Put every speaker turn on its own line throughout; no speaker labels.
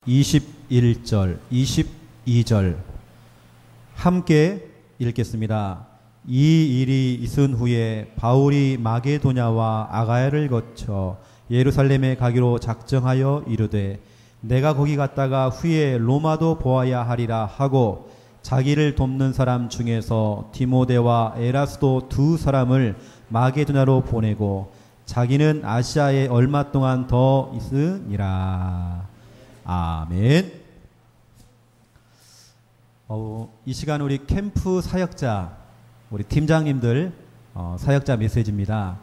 21절, 22절 함께 읽겠습니다. 이 일이 있은 후에 바울이 마게도냐와 아가야를 거쳐 예루살렘에 가기로 작정하여 이르되 내가 거기 갔다가 후에 로마도 보아야 하리라 하고 자기를 돕는 사람 중에서 디모데와 에라스도 두 사람을 마게도냐로 보내고 자기는 아시아에 얼마 동안 더 있으니라. 아멘. 이 시간 우리 캠프 사역자, 우리 팀장님들 사역자 메시지입니다.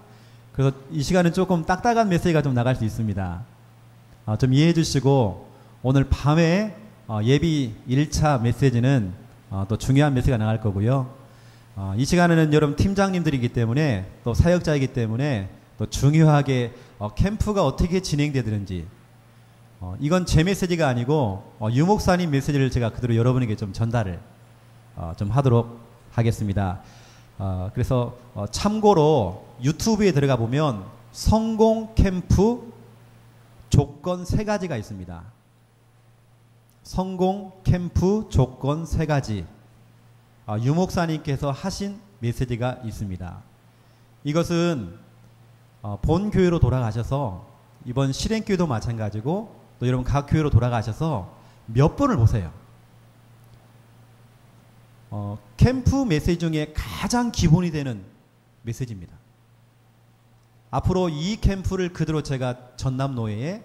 그래서 이 시간은 조금 딱딱한 메시지가 좀 나갈 수 있습니다. 좀 이해해 주시고 오늘 밤에 예비 1차 메시지는 또 중요한 메시지가 나갈 거고요. 이 시간에는 여러분 팀장님들이기 때문에 또 사역자이기 때문에 또 중요하게 캠프가 어떻게 진행되는지 이건 제 메시지가 아니고 유목사님 메시지를 제가 그대로 여러분에게 좀 전달을 좀 하도록 하겠습니다. 그래서 참고로 유튜브에 들어가 보면 성공 캠프 조건 3가지가 있습니다. 성공 캠프 조건 3가지 유목사님께서 하신 메시지가 있습니다. 이것은 본 교회로 돌아가셔서 이번 실행교회도 마찬가지고 또 여러분 각 교회로 돌아가셔서 몇 번을 보세요. 캠프 메시지 중에 가장 기본이 되는 메시지입니다. 앞으로 이 캠프를 그대로 제가 전남노예에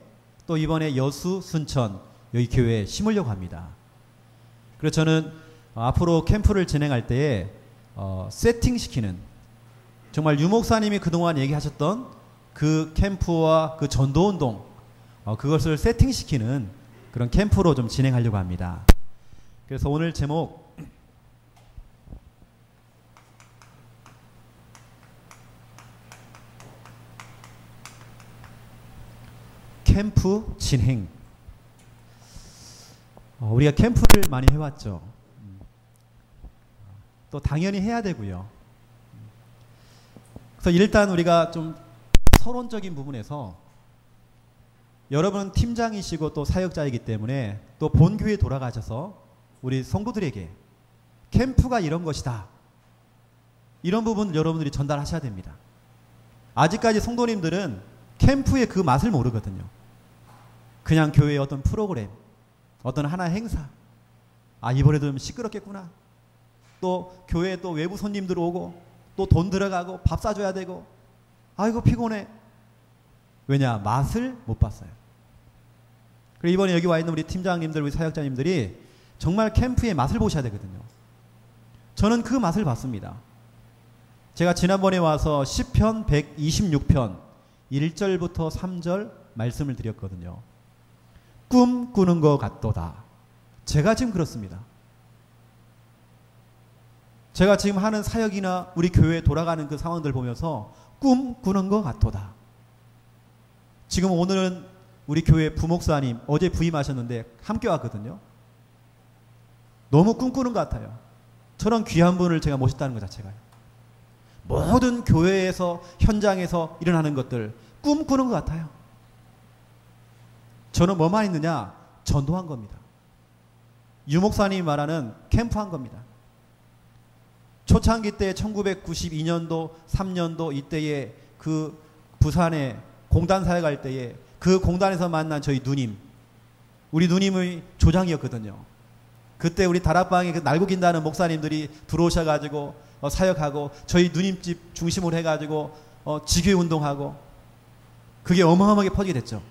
또 이번에 여수, 순천 여기 교회에 심으려고 합니다. 그래서 저는 앞으로 캠프를 진행할 때에 세팅시키는 정말 유목사님이 그동안 얘기하셨던 그 캠프와 그 전도운동 그것을 세팅시키는 그런 캠프로 좀 진행하려고 합니다. 그래서 오늘 제목 캠프 진행. 우리가 캠프를 많이 해왔죠. 또 당연히 해야 되고요. 그래서 일단 우리가 좀 서론적인 부분에서 여러분은 팀장이시고 또 사역자이기 때문에 또 본교회에 돌아가셔서 우리 성도들에게 캠프가 이런 것이다. 이런 부분 여러분들이 전달하셔야 됩니다. 아직까지 성도님들은 캠프의 그 맛을 모르거든요. 그냥 교회의 어떤 프로그램, 어떤 하나의 행사. 이번에도 좀 시끄럽겠구나. 또 교회에 또 외부 손님들 오고 또 돈 들어가고 밥 사줘야 되고 아이고 피곤해. 왜냐? 맛을 못 봤어요. 그리고 이번에 여기 와 있는 우리 팀장님들, 우리 사역자님들이 정말 캠프의 맛을 보셔야 되거든요. 저는 그 맛을 봤습니다. 제가 지난번에 와서 시편 126편 1절부터 3절 말씀을 드렸거든요. 꿈 꾸는 것 같도다. 제가 지금 그렇습니다. 제가 지금 하는 사역이나 우리 교회에 돌아가는 그 상황들 보면서 꿈 꾸는 것 같도다. 지금 오늘은 우리 교회 부목사님 어제 부임하셨는데 함께 왔거든요. 너무 꿈꾸는 것 같아요. 저런 귀한 분을 제가 모셨다는 것 자체가요. 모든 교회에서 현장에서 일어나는 것들 꿈꾸는 것 같아요. 저는 뭐만 있느냐? 전도한 겁니다. 유목사님이 말하는 캠프한 겁니다. 초창기 때 1992년도 3년도 이때에 그 부산에 공단 사역할 때에 그 공단에서 만난 저희 누님, 우리 누님의 조장이었거든요. 그때 우리 다락방에 그 날고 긴다는 목사님들이 들어오셔가지고 사역하고 저희 누님 집 중심으로 해가지고 지교회 운동하고 그게 어마어마하게 퍼지게 됐죠.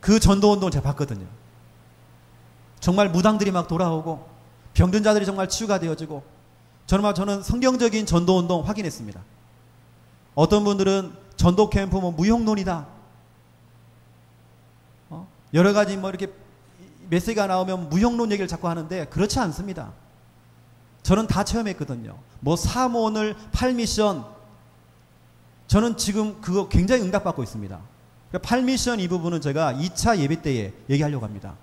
그 전도 운동을 제가 봤거든요. 정말 무당들이 막 돌아오고 병든 자들이 정말 치유가 되어지고 저는 성경적인 전도 운동 확인했습니다. 어떤 분들은 전도 캠프 무용론이다. 여러 가지 이렇게 메시지가 나오면 무용론 얘기를 자꾸 하는데 그렇지 않습니다. 저는 다 체험했거든요. 사모늘 8미션 저는 지금 그거 굉장히 응답받고 있습니다. 8미션 이 부분은 제가 2차 예배 때에 얘기하려고 합니다.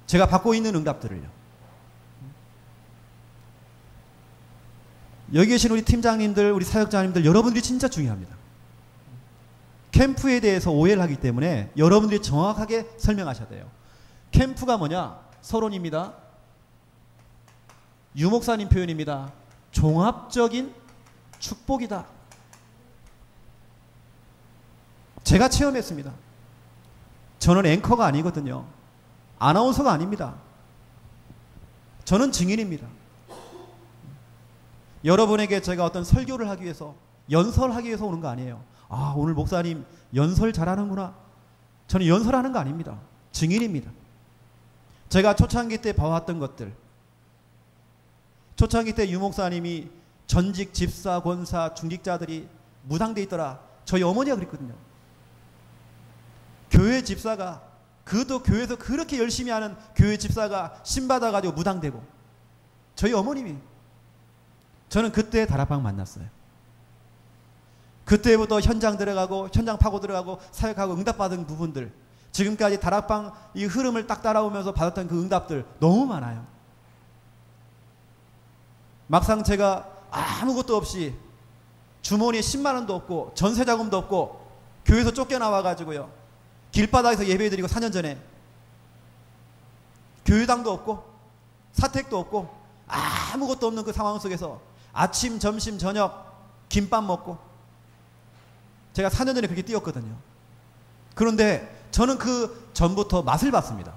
제가 받고 있는 응답들을요. 여기 계신 우리 팀장님들, 우리 사역자님들 여러분들이 진짜 중요합니다. 캠프에 대해서 오해를 하기 때문에 여러분들이 정확하게 설명하셔야 돼요. 캠프가 뭐냐? 서론입니다. 유목사님 표현입니다. 종합적인 축복이다. 제가 체험했습니다. 저는 앵커가 아니거든요. 아나운서가 아닙니다. 저는 증인입니다. 여러분에게 제가 어떤 설교를 하기 위해서, 연설하기 위해서 오는 거 아니에요. 아, 오늘 목사님 연설 잘하는구나. 저는 연설하는 거 아닙니다. 증인입니다. 제가 초창기 때 봐왔던 것들, 초창기 때 유목사님이 전직 집사, 권사, 중직자들이 무당돼 있더라. 저희 어머니가 그랬거든요. 교회 집사가, 그것도 교회에서 그렇게 열심히 하는 교회 집사가 신받아가지고 무당되고, 저희 어머님이. 저는 그때 다락방 만났어요. 그때부터 현장 들어가고, 현장 파고 들어가고, 사역하고 응답받은 부분들, 지금까지 다락방 이 흐름을 딱 따라오면서 받았던 그 응답들 너무 많아요. 막상 제가 아무것도 없이 주머니에 10만 원도 없고 전세자금도 없고 교회에서 쫓겨나와가지고요, 길바닥에서 예배드리고 4년 전에 교회당도 없고 사택도 없고 아무것도 없는 그 상황 속에서 아침, 점심, 저녁 김밥 먹고, 제가 4년 전에 그렇게 뛰었거든요. 그런데 저는 그 전부터 맛을 봤습니다.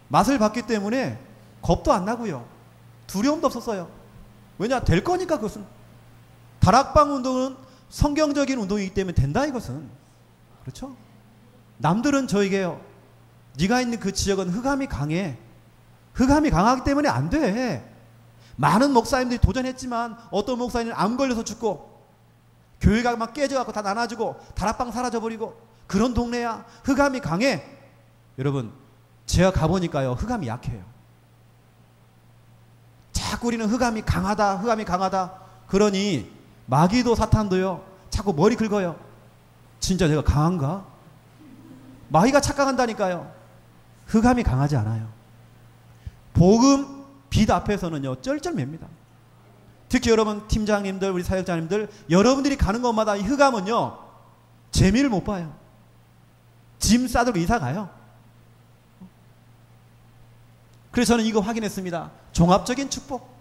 맛을 봤기 때문에 겁도 안 나고요, 두려움도 없었어요. 왜냐? 될 거니까. 그것은 다락방 운동은 성경적인 운동이기 때문에 된다, 이것은. 그렇죠? 남들은 저에게요, 네가 있는 그 지역은 흑암이 강해. 흑암이 강하기 때문에 안 돼. 많은 목사님들이 도전했지만 어떤 목사님은 암 걸려서 죽고, 교회가 막 깨져갖고 다 나눠지고 다락방 사라져버리고, 그런 동네야. 흑암이 강해. 여러분, 제가 가보니까요, 흑암이 약해요. 자꾸 우리는 흑암이 강하다, 흑암이 강하다. 그러니 마귀도 사탄도요, 자꾸 머리 긁어요. 진짜 내가 강한가? 마귀가 착각한다니까요. 흑암이 강하지 않아요. 복음, 빛 앞에서는요, 쩔쩔맵니다. 특히 여러분 팀장님들, 우리 사역자님들, 여러분들이 가는 곳마다 이 흑암은요, 재미를 못 봐요. 짐 싸들고 이사 가요. 그래서 저는 이거 확인했습니다. 종합적인 축복.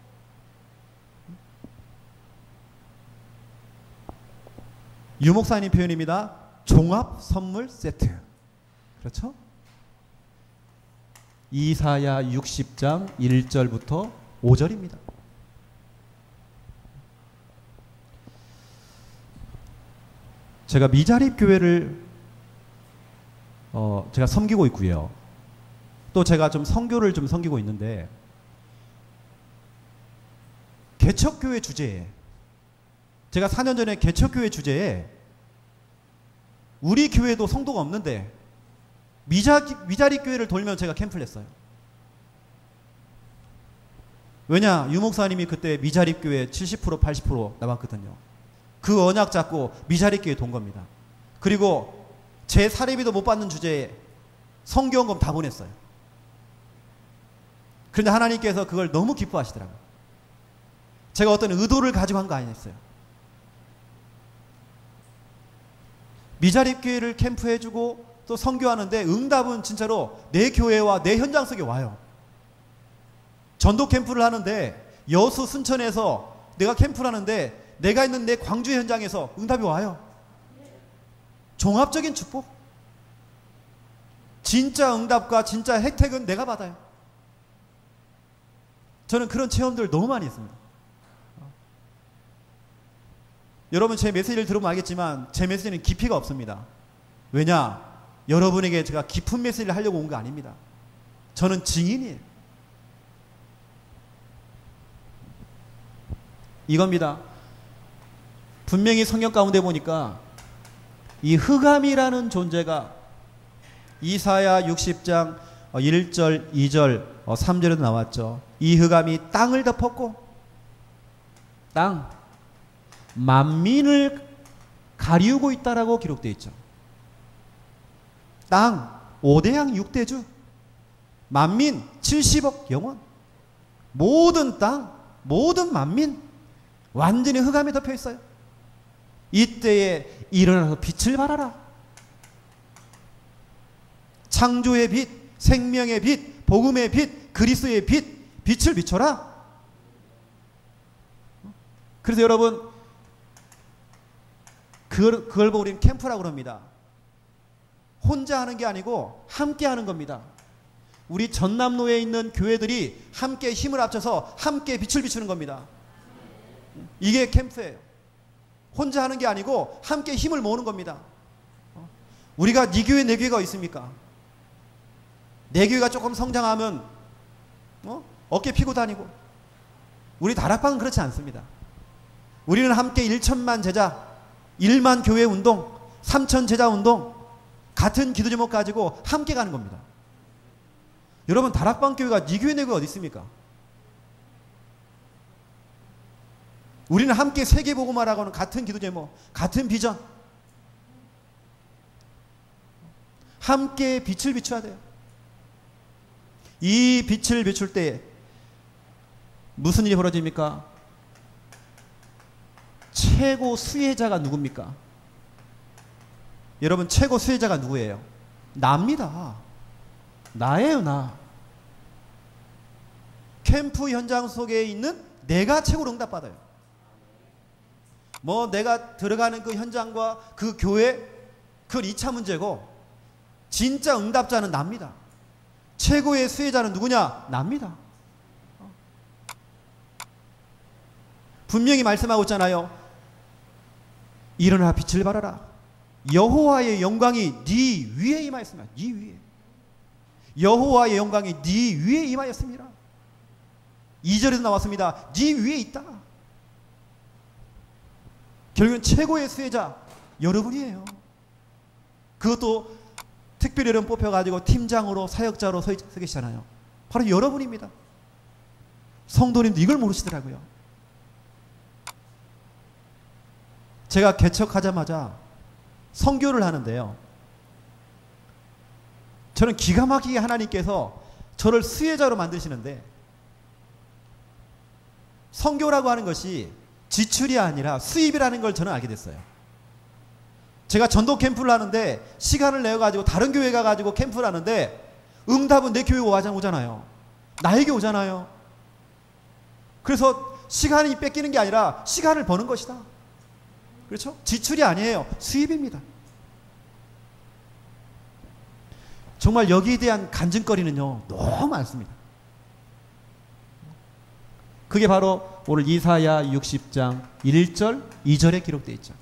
유목사님 표현입니다. 종합 선물 세트. 그렇죠? 이사야 60장 1절부터 5절입니다. 제가 미자립 교회를 제가 섬기고 있고요. 또 제가 좀 선교를 좀 섬기고 있는데, 개척교회 주제에, 제가 4년 전에 개척교회 주제에 우리 교회도 성도가 없는데 미자립 교회를 돌면 제가 캠프를 했어요. 왜냐? 유목사님이 그때 미자립 교회 70% 80% 나왔거든요. 그 언약 잡고 미자립 교회 돈 겁니다. 그리고 제 사례비도 못 받는 주제에 성교원금 다 보냈어요. 그런데 하나님께서 그걸 너무 기뻐하시더라고요. 제가 어떤 의도를 가지고 한 거 아니었어요. 미자립 교회를 캠프해주고 또 선교하는데 응답은 진짜로 내 교회와 내 현장 속에 와요. 전도 캠프를 하는데 여수 순천에서 내가 캠프를 하는데 내가 있는 내 광주 현장에서 응답이 와요. 종합적인 축복. 진짜 응답과 진짜 혜택은 내가 받아요. 저는 그런 체험들을 너무 많이 했습니다. 여러분 제 메시지를 들으면 알겠지만 제 메시지는 깊이가 없습니다. 왜냐? 여러분에게 제가 깊은 메시지를 하려고 온 거 아닙니다. 저는 증인이에요. 이겁니다. 분명히 성경 가운데 보니까 이 흑암이라는 존재가 이사야 60장 1절, 2절, 3절에도 나왔죠. 이 흑암이 땅을 덮었고, 땅, 만민을 가리우고 있다라고 기록되어 있죠. 땅, 5대양 6대주, 만민 70억 영혼, 모든 땅, 모든 만민 완전히 흑암에 덮여 있어요. 이때에 일어나서 빛을 발하라. 창조의 빛, 생명의 빛, 복음의 빛, 그리스도의 빛, 빛을 비춰라. 그래서 여러분, 그걸 보고 우리는 캠프라고 그럽니다. 혼자 하는 게 아니고 함께 하는 겁니다. 우리 전남로에 있는 교회들이 함께 힘을 합쳐서 함께 빛을 비추는 겁니다. 이게 캠프예요. 혼자 하는 게 아니고 함께 힘을 모으는 겁니다. 우리가 네 교회 내 교회가 있습니까? 내 교회가 조금 성장하면 어깨 피고 다니고, 우리 다락방은 그렇지 않습니다. 우리는 함께 1천만 제자, 1만 교회 운동, 3천 제자 운동, 같은 기도 제목 가지고 함께 가는 겁니다. 여러분, 다락방 교회가 네 교회 내 교회 어디 있습니까? 우리는 함께 세계복음화라고 하는 같은 기도 제목, 같은 비전, 함께 빛을 비춰야 돼요. 이 빛을 비출 때 무슨 일이 벌어집니까? 최고 수혜자가 누굽니까? 여러분, 최고 수혜자가 누구예요? 나입니다. 나예요, 나. 캠프 현장 속에 있는 내가 최고로 응답받아요. 뭐 내가 들어가는 그 현장과 그 교회, 그건 2차 문제고, 진짜 응답자는 납니다. 최고의 수혜자는 누구냐? 납니다. 분명히 말씀하고 있잖아요. 일어나 빛을 발하라. 여호와의 영광이 네 위에 임하였습니다. 네 위에. 여호와의 영광이 네 위에 임하였습니다. 2절에도 나왔습니다. 네 위에 있다. 결국은 최고의 수혜자 여러분이에요. 그것도 특별히 여러분 뽑혀가지고 팀장으로 사역자로 서 계시잖아요. 바로 여러분입니다. 성도님도 이걸 모르시더라고요. 제가 개척하자마자 선교를 하는데요, 저는 기가 막히게 하나님께서 저를 수혜자로 만드시는데, 선교라고 하는 것이 지출이 아니라 수입이라는 걸 저는 알게 됐어요. 제가 전도 캠프를 하는데 시간을 내어가지고 다른 교회 가가지고 캠프를 하는데 응답은 내 교회 오잖아요. 나에게 오잖아요. 그래서 시간이 뺏기는 게 아니라 시간을 버는 것이다. 그렇죠? 지출이 아니에요. 수입입니다. 정말 여기에 대한 간증거리는요, 너무 많습니다. 그게 바로 오늘 이사야 60장 1절, 2절에 기록되어 있죠.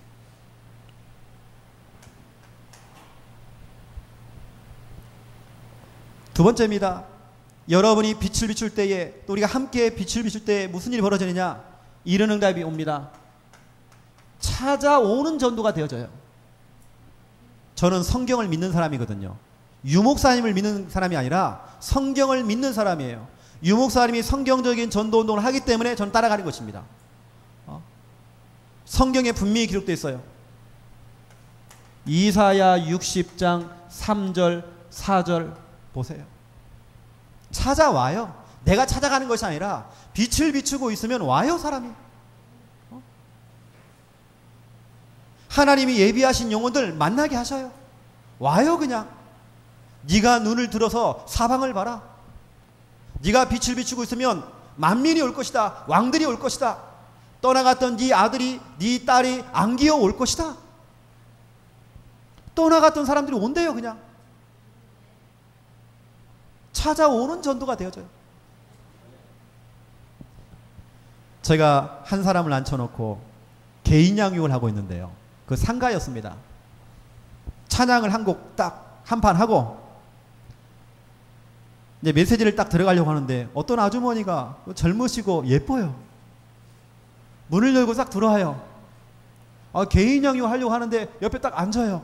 두 번째입니다. 여러분이 빛을 비출 때에, 또 우리가 함께 빛을 비출 때에 무슨 일이 벌어지느냐? 이런 응답이 옵니다. 찾아오는 전도가 되어져요. 저는 성경을 믿는 사람이거든요. 유목사님을 믿는 사람이 아니라 성경을 믿는 사람이에요. 유목사님이 성경적인 전도운동을 하기 때문에 저는 따라가는 것입니다. 성경에 분명히 기록되어 있어요. 이사야 60장 3절 4절 보세요. 찾아와요. 내가 찾아가는 것이 아니라 빛을 비추고 있으면 와요, 사람이. 하나님이 예비하신 영혼들 만나게 하셔요. 와요, 그냥. 네가 눈을 들어서 사방을 봐라. 네가 빛을 비추고 있으면 만민이 올 것이다. 왕들이 올 것이다. 떠나갔던 네 아들이, 네 딸이 안기어 올 것이다. 떠나갔던 사람들이 온대요, 그냥. 찾아오는 전도가 되어져요. 제가 한 사람을 앉혀놓고 개인 양육을 하고 있는데요, 그 상가였습니다. 찬양을 한 곡 딱 한 판 하고 이제 메시지를 딱 들어가려고 하는데 어떤 아주머니가 젊으시고 예뻐요. 문을 열고 싹 들어와요. 개인 양육 하려고 하는데 옆에 딱 앉아요.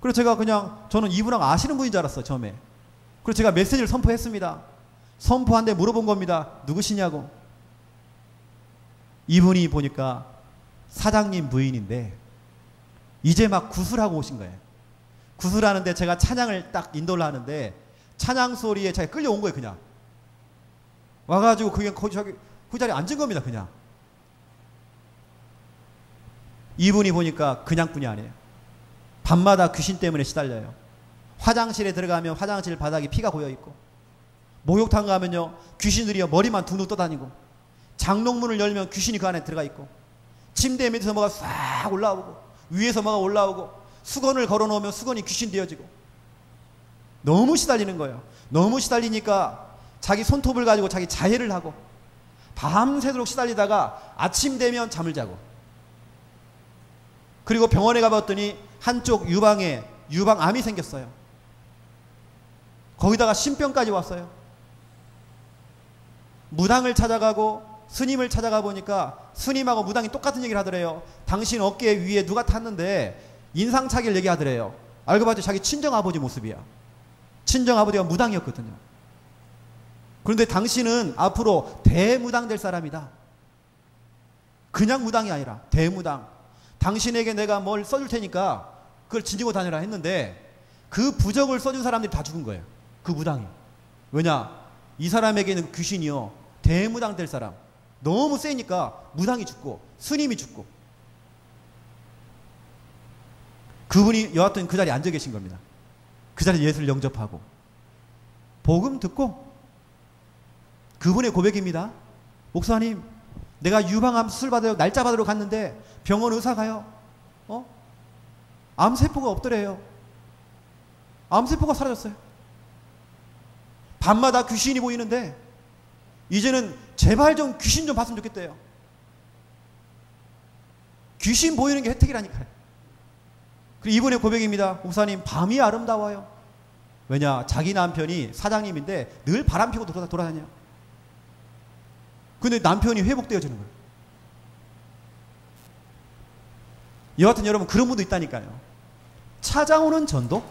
그래서 제가 그냥, 저는 이분하고 아시는 분인 줄 알았어요, 처음에. 그래서 제가 메시지를 선포했습니다. 선포한데 물어본 겁니다. 누구시냐고. 이분이 보니까 사장님 부인인데 이제 막 구슬하고 오신 거예요. 구슬하는데 제가 찬양을 딱 인도를 하는데 찬양 소리에 제가 끌려온 거예요, 그냥. 와가지고 그냥 그 자리에 앉은 겁니다, 그냥. 이분이 보니까 그냥 뿐이 아니에요. 밤마다 귀신 때문에 시달려요. 화장실에 들어가면 화장실 바닥에 피가 고여있고, 목욕탕 가면요 귀신들이요 머리만 둥둥 떠다니고, 장롱문을 열면 귀신이 그 안에 들어가 있고, 침대 밑에서 뭐가 싹 올라오고, 위에서 뭐가 올라오고, 수건을 걸어놓으면 수건이 귀신 되어지고, 너무 시달리는 거예요. 너무 시달리니까 자기 손톱을 가지고 자기 자해를 하고, 밤새도록 시달리다가 아침 되면 잠을 자고, 그리고 병원에 가봤더니 한쪽 유방에 유방암이 생겼어요. 거기다가 신병까지 왔어요. 무당을 찾아가고 스님을 찾아가 보니까 스님하고 무당이 똑같은 얘기를 하더래요. 당신 어깨 위에 누가 탔는데 인상착의를 얘기하더래요. 알고 봤더니 자기 친정아버지 모습이야. 친정아버지가 무당이었거든요. 그런데 당신은 앞으로 대무당 될 사람이다. 그냥 무당이 아니라 대무당. 당신에게 내가 뭘 써줄 테니까 그걸 지니고 다니라 했는데, 그 부적을 써준 사람들이 다 죽은 거예요. 그 무당이. 왜냐? 이 사람에게는 귀신이요 대무당 될 사람, 너무 세니까 무당이 죽고 스님이 죽고, 그분이 여하튼 그 자리에 앉아 계신 겁니다. 그 자리에 예수를 영접하고 복음 듣고, 그분의 고백입니다. 목사님, 내가 유방암 수술 받으러 날짜 받으러 갔는데 병원 의사가요 암세포가 없더래요. 암세포가 사라졌어요. 밤마다 귀신이 보이는데 이제는 제발 좀 귀신 좀 봤으면 좋겠대요. 귀신 보이는 게 혜택이라니까요. 그리고 이분의 고백입니다. 목사님, 밤이 아름다워요. 왜냐? 자기 남편이 사장님인데 늘 바람 피고 돌아다녀요. 근데 남편이 회복되어지는 거예요. 여하튼 여러분, 그런 분도 있다니까요. 찾아오는 전도?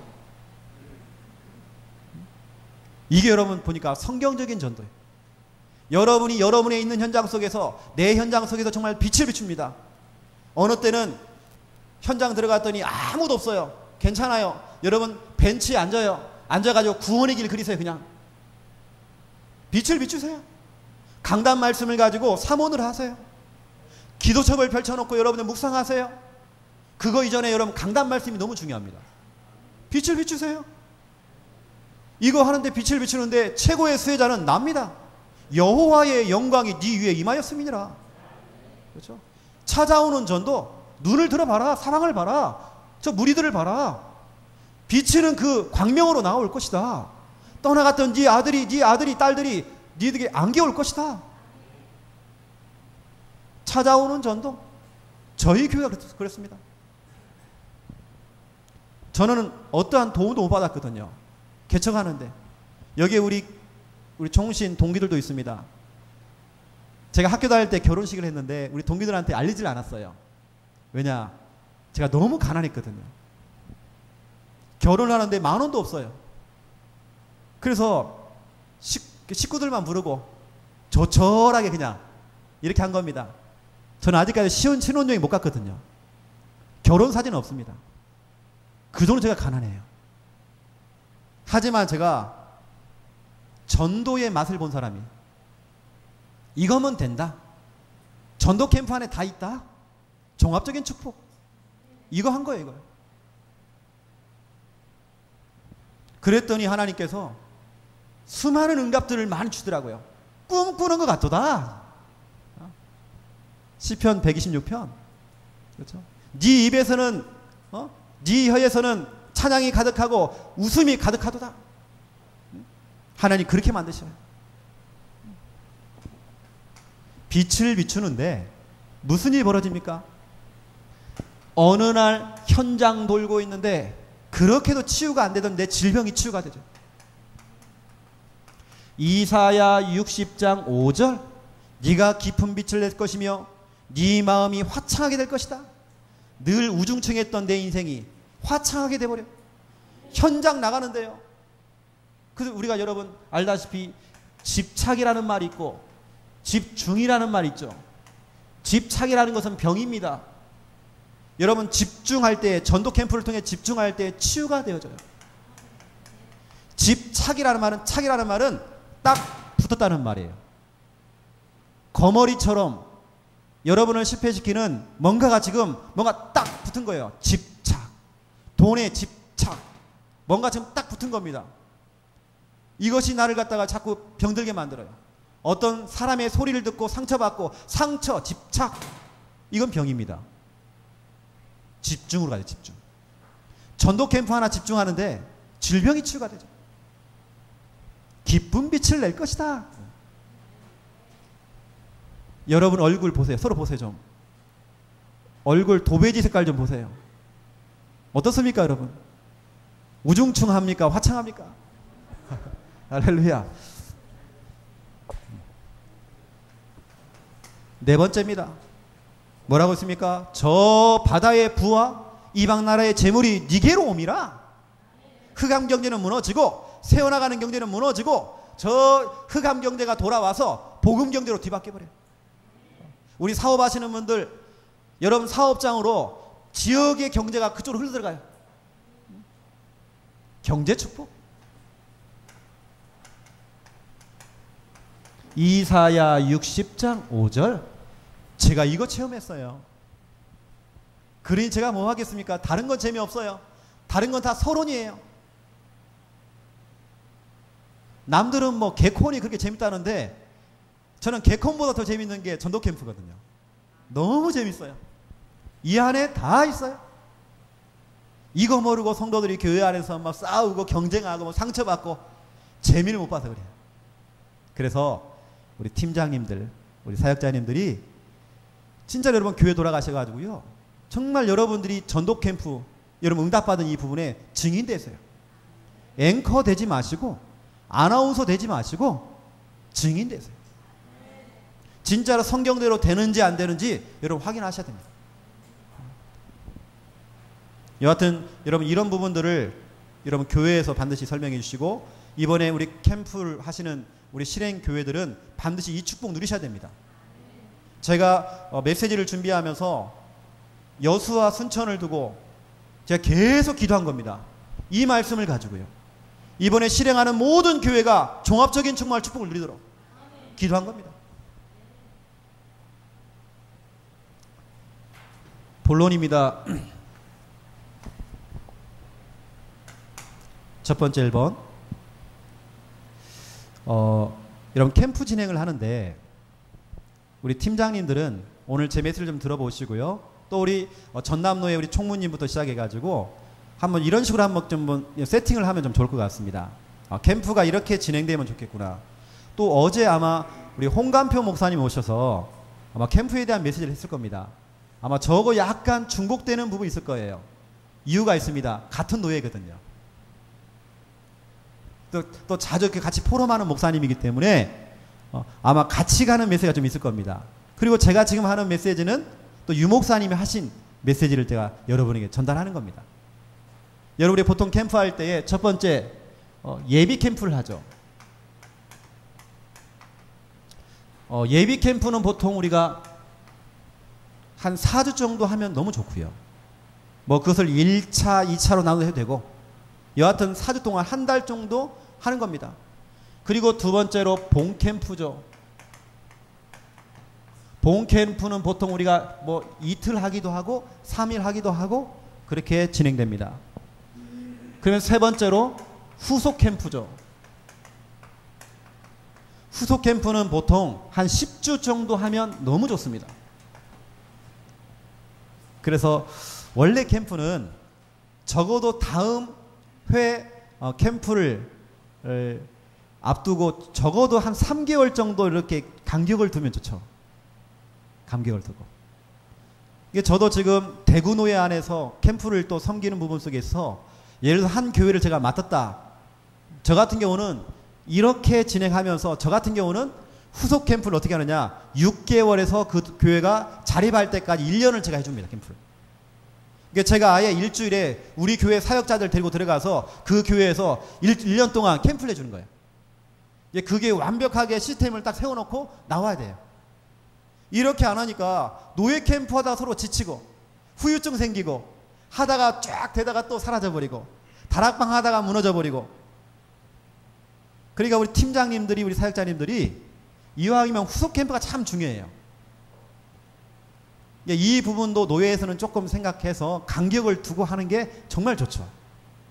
이게 여러분 보니까 성경적인 전도예요. 여러분이 여러분의 있는 현장 속에서, 내 현장 속에서 정말 빛을 비춥니다. 어느 때는 현장 들어갔더니 아무도 없어요. 괜찮아요. 여러분 벤치에 앉아요. 앉아가지고 구원의 길 그리세요. 그냥 빛을 비추세요. 강단 말씀을 가지고 사모를 하세요. 기도첩을 펼쳐놓고 여러분들 묵상하세요. 그거 이전에 여러분 강단 말씀이 너무 중요합니다. 빛을 비추세요. 이거 하는데, 빛을 비추는데 최고의 수혜자는 납니다. 여호와의 영광이 네 위에 임하였음이니라. 그렇죠? 찾아오는 전도, 눈을 들어봐라. 사방을 봐라. 저 무리들을 봐라. 빛은 그 광명으로 나올 것이다. 떠나갔던 네 아들이, 딸들이 니들에게 안겨올 것이다. 찾아오는 전도. 저희 교회가 그랬습니다. 저는 어떠한 도움도 못 받았거든요. 개척하는데. 여기에 우리 종신 동기들도 있습니다. 제가 학교 다닐 때 결혼식을 했는데 우리 동기들한테 알리질 않았어요. 왜냐? 제가 너무 가난했거든요. 결혼을 하는데 10,000원도 없어요. 그래서 식구들만 부르고 조촐하게 그냥 이렇게 한 겁니다. 저는 아직까지 신혼여행 못 갔거든요. 결혼 사진은 없습니다. 그 정도 제가 가난해요. 하지만 제가 전도의 맛을 본 사람이, 이거면 된다. 전도 캠프 안에 다 있다. 종합적인 축복. 이거 한 거예요, 이거. 그랬더니 하나님께서 수많은 응답들을 많이 주더라고요. 꿈꾸는 것 같도다. 시편 126편. 그렇죠? 네 입에서는, 네 혀에서는 찬양이 가득하고 웃음이 가득하도다. 하나님 그렇게 만드셔요. 빛을 비추는데 무슨 일이 벌어집니까? 어느 날 현장 돌고 있는데 그렇게도 치유가 안 되던 내 질병이 치유가 되죠. 이사야 60장 5절, 네가 깊은 빛을 낼 것이며 네 마음이 화창하게 될 것이다. 늘 우중충했던 내 인생이 화창하게 돼버려. 현장 나가는데요. 그래서 우리가 여러분 알다시피 집착이라는 말이 있고 집중이라는 말이 있죠. 집착이라는 것은 병입니다. 여러분 집중할 때, 전도 캠프를 통해 집중할 때 치유가 되어져요. 집착이라는 말은 딱 붙었다는 말이에요. 거머리처럼 여러분을 실패시키는 뭔가가 지금 뭔가 딱 붙은 거예요. 집착, 돈에 집착, 뭔가 지금 딱 붙은 겁니다. 이것이 나를 갖다가 자꾸 병들게 만들어요. 어떤 사람의 소리를 듣고 상처받고 상처, 집착, 이건 병입니다. 집중으로 가요. 집중. 전도 캠프 하나 집중하는데 질병이 치유가 되죠. 기쁜 빛을 낼 것이다. 여러분 얼굴 보세요. 서로 보세요 좀. 얼굴 도배지 색깔 좀 보세요. 어떻습니까 여러분? 우중충합니까? 화창합니까? 할렐루야. 네 번째입니다. 뭐라고 했습니까? 저 바다의 부와 이방 나라의 재물이 니게로 옴이라. 흑암 경제는 무너지고 새어나가는 경제는 무너지고 저 흑암 경제가 돌아와서 복음 경제로 뒤바뀌어버려요. 우리 사업하시는 분들, 여러분 사업장으로 지역의 경제가 그쪽으로 흘러들어가요. 경제 축복. 이사야 60장 5절. 제가 이거 체험했어요. 그러니 제가 뭐 하겠습니까? 다른 건 재미없어요. 다른 건 다 서론이에요. 남들은 뭐 개콘이 그렇게 재밌다는데 저는 개콘보다 더 재밌는 게 전도 캠프거든요. 너무 재밌어요. 이 안에 다 있어요. 이거 모르고 성도들이 교회 안에서 막 싸우고 경쟁하고 뭐 상처받고 재미를 못 봐서 그래요. 그래서 우리 팀장님들, 우리 사역자님들이 진짜 여러분 교회 돌아가셔가지고요. 정말 여러분들이 전도 캠프 여러분 응답받은 이 부분에 증인 되세요. 앵커 되지 마시고 아나운서 되지 마시고 증인 되세요. 진짜로 성경대로 되는지 안 되는지 여러분 확인하셔야 됩니다. 여하튼 여러분 이런 부분들을 여러분 교회에서 반드시 설명해 주시고 이번에 우리 캠프를 하시는 우리 실행 교회들은 반드시 이 축복 누리셔야 됩니다. 제가 메시지를 준비하면서 여수와 순천을 두고 제가 계속 기도한 겁니다. 이 말씀을 가지고요. 이번에 실행하는 모든 교회가 종합적인 정말 축복을 누리도록 기도한 겁니다. 본론입니다. 첫 번째 1번. 여러분 캠프 진행을 하는데 우리 팀장님들은 오늘 제 메시지를 좀 들어보시고요. 또 우리 전남로의 우리 총무님부터 시작해가지고 한번 이런 식으로 한번 좀 세팅을 하면 좀 좋을 것 같습니다. 캠프가 이렇게 진행되면 좋겠구나. 또 어제 아마 우리 홍감표 목사님 오셔서 아마 캠프에 대한 메시지를 했을 겁니다. 아마 저거 약간 중복되는 부분이 있을 거예요. 이유가 있습니다. 같은 노예거든요. 또 자주 이렇게 같이 포럼하는 목사님이기 때문에 아마 같이 가는 메시지가 좀 있을 겁니다. 그리고 제가 지금 하는 메시지는 또 유 목사님이 하신 메시지를 제가 여러분에게 전달하는 겁니다. 여러분이 보통 캠프 할 때에 첫 번째 예비 캠프를 하죠. 예비 캠프는 보통 우리가 한 4주 정도 하면 너무 좋고요. 뭐 그것을 1차, 2차로 나눠도 해도 되고 여하튼 4주 동안 한 달 정도 하는 겁니다. 그리고 두 번째로 본 캠프죠. 본 캠프는 보통 우리가 뭐 이틀 하기도 하고 3일 하기도 하고 그렇게 진행됩니다. 그러면 세 번째로 후속 캠프죠. 후속 캠프는 보통 한 10주 정도 하면 너무 좋습니다. 그래서 원래 캠프는 적어도 다음 회 캠프를 앞두고 적어도 한 3개월 정도 이렇게 간격을 두면 좋죠. 간격을 두고. 이게 저도 지금 대구노예 안에서 캠프를 또 섬기는 부분 속에서 예를 들어서 한 교회를 제가 맡았다. 저 같은 경우는 이렇게 진행하면서 저 같은 경우는 후속 캠프를 어떻게 하느냐. 6개월에서 그 교회가 자립할 때까지 1년을 제가 해줍니다. 캠프를. 그러니까 제가 아예 일주일에 우리 교회 사역자들 데리고 들어가서 그 교회에서 1년 동안 캠프를 해주는 거예요. 그게 완벽하게 시스템을 딱 세워놓고 나와야 돼요. 이렇게 안 하니까 노예 캠프 하다가 서로 지치고 후유증 생기고 하다가 쫙 되다가 또 사라져버리고 다락방 하다가 무너져버리고 그러니까 우리 팀장님들이 우리 사역자님들이 이왕이면 후속 캠프가 참 중요해요. 이 부분도 노예에서는 조금 생각해서 간격을 두고 하는 게 정말 좋죠.